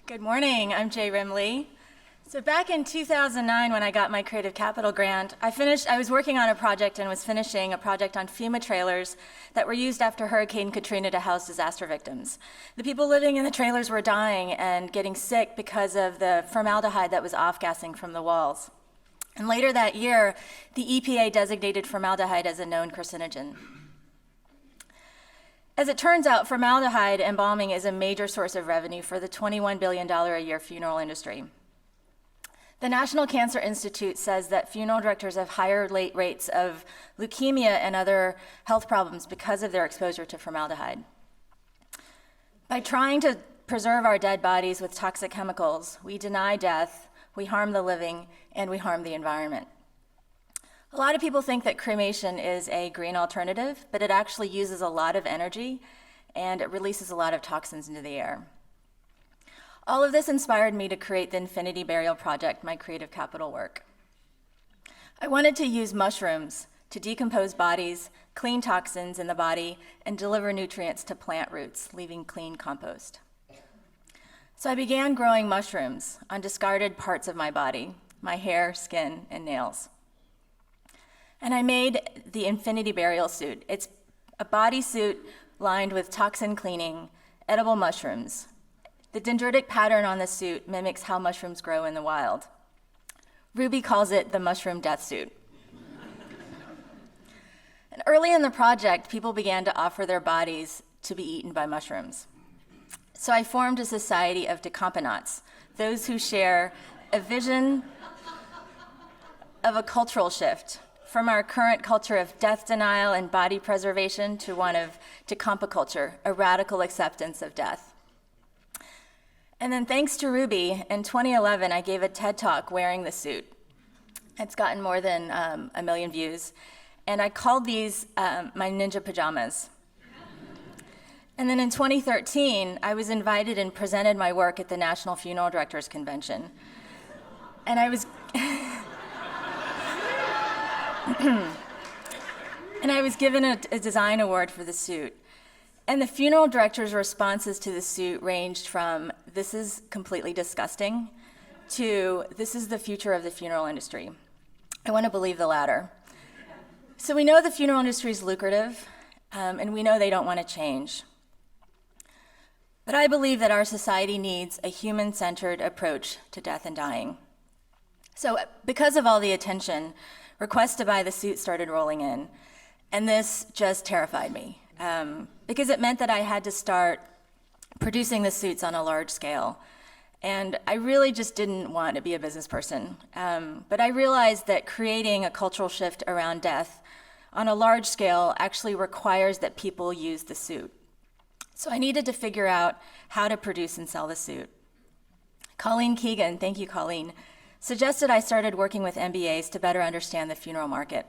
Good morning, I'm Jae Rhim. So back in 2009 when I got my Creative Capital grant, I was working on a project and was finishing a project on FEMA trailers that were used after Hurricane Katrina to house disaster victims. The people living in the trailers were dying and getting sick because of the formaldehyde that was off-gassing from the walls. And later that year, the EPA designated formaldehyde as a known carcinogen. As it turns out, formaldehyde embalming is a major source of revenue for the $21 billion a year funeral industry. The National Cancer Institute says that funeral directors have higher late rates of leukemia and other health problems because of their exposure to formaldehyde. By trying to preserve our dead bodies with toxic chemicals, we deny death, we harm the living, and we harm the environment. A lot of people think that cremation is a green alternative, but it actually uses a lot of energy and it releases a lot of toxins into the air. All of this inspired me to create the Infinity Burial Project, my creative capital work. I wanted to use mushrooms to decompose bodies, clean toxins in the body, and deliver nutrients to plant roots, leaving clean compost. So I began growing mushrooms on discarded parts of my body, my hair, skin, and nails. And I made the Infinity Burial Suit. It's a bodysuit lined with toxin cleaning, edible mushrooms. The dendritic pattern on the suit mimics how mushrooms grow in the wild. Ruby calls it the mushroom death suit. And early in the project, people began to offer their bodies to be eaten by mushrooms. So I formed a society of decomponauts, those who share a vision of a cultural shift from our current culture of death denial and body preservation to one of decompoculture, a radical acceptance of death. And then thanks to Ruby, in 2011, I gave a TED Talk wearing the suit. It's gotten more than 1 million views. And I called these my ninja pajamas. And then in 2013, I was invited and presented my work at the National Funeral Directors Convention. And I was and I was given a design award for the suit. And the funeral directors' responses to the suit ranged from, "This is completely disgusting," to, "This is the future of the funeral industry." I want to believe the latter. So we know the funeral industry is lucrative, and we know they don't want to change. But I believe that our society needs a human-centered approach to death and dying. So because of all the attention, requests to buy the suit started rolling in, and this just terrified me, because it meant that I had to start producing the suits on a large scale. And I really just didn't want to be a business person. But I realized that creating a cultural shift around death on a large scale actually requires that people use the suit. So I needed to figure out how to produce and sell the suit. Colleen Keegan, thank you, Colleen, suggested I started working with MBAs to better understand the funeral market.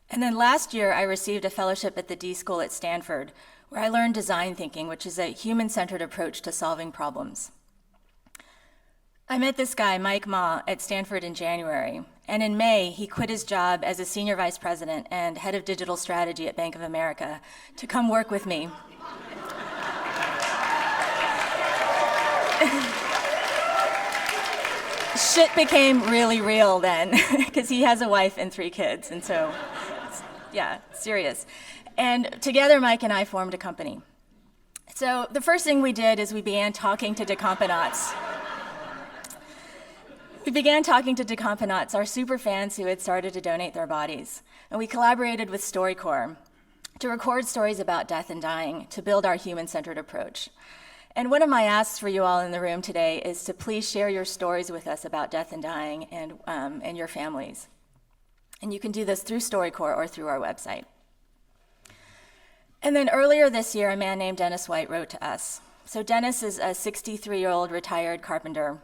And then last year, I received a fellowship at the D School at Stanford, where I learned design thinking, which is a human-centered approach to solving problems. I met this guy, Mike Ma, at Stanford in January, and in May, he quit his job as a senior vice president and head of digital strategy at Bank of America to come work with me. Shit became really real then, because he has a wife and 3 kids, and so, yeah, serious. And together, Mike and I formed a company. So the first thing we did is we began talking to decomponauts. We began talking to decomponauts, our super fans who had started to donate their bodies. And we collaborated with StoryCorps to record stories about death and dying to build our human-centered approach. And one of my asks for you all in the room today is to please share your stories with us about death and dying and your families. And you can do this through StoryCorps or through our website. And then earlier this year, a man named Dennis White wrote to us. So Dennis is a 63-year-old retired carpenter,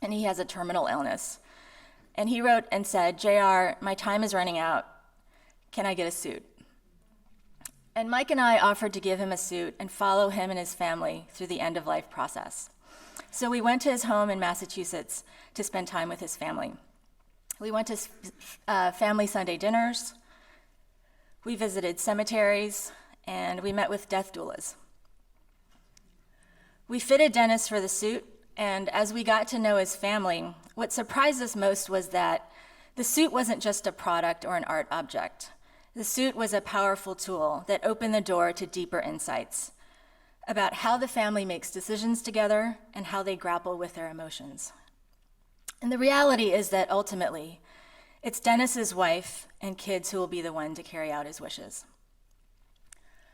and he has a terminal illness. And he wrote and said, "JR, my time is running out. Can I get a suit?" And Mike and I offered to give him a suit and follow him and his family through the end-of-life process. So we went to his home in Massachusetts to spend time with his family. We went to family Sunday dinners, we visited cemeteries, and we met with death doulas. We fitted Dennis for the suit, and as we got to know his family, what surprised us most was that the suit wasn't just a product or an art object. The suit was a powerful tool that opened the door to deeper insights about how the family makes decisions together and how they grapple with their emotions. And the reality is that ultimately, it's Dennis's wife and kids who will be the one to carry out his wishes.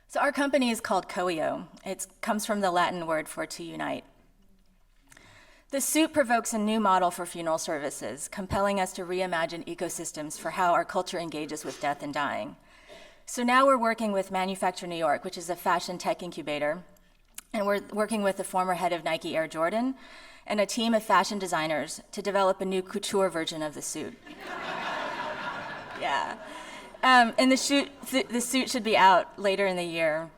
So our company is called Coeo. It comes from the Latin word for to unite. The suit provokes a new model for funeral services, compelling us to reimagine ecosystems for how our culture engages with death and dying. So now we're working with Manufacture New York, which is a fashion tech incubator, and we're working with the former head of Nike Air Jordan and a team of fashion designers to develop a new couture version of the suit. Yeah. And the suit should be out later in the year.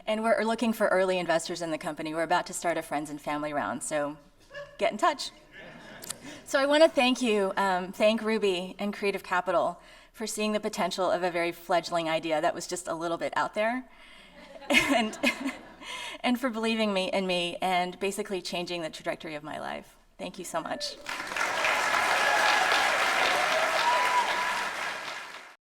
And we're looking for early investors in the company. We're about to start a friends and family round, so get in touch. So I want to thank Ruby and Creative Capital for seeing the potential of a very fledgling idea that was just a little bit out there, and for believing in me and basically changing the trajectory of my life. Thank you so much.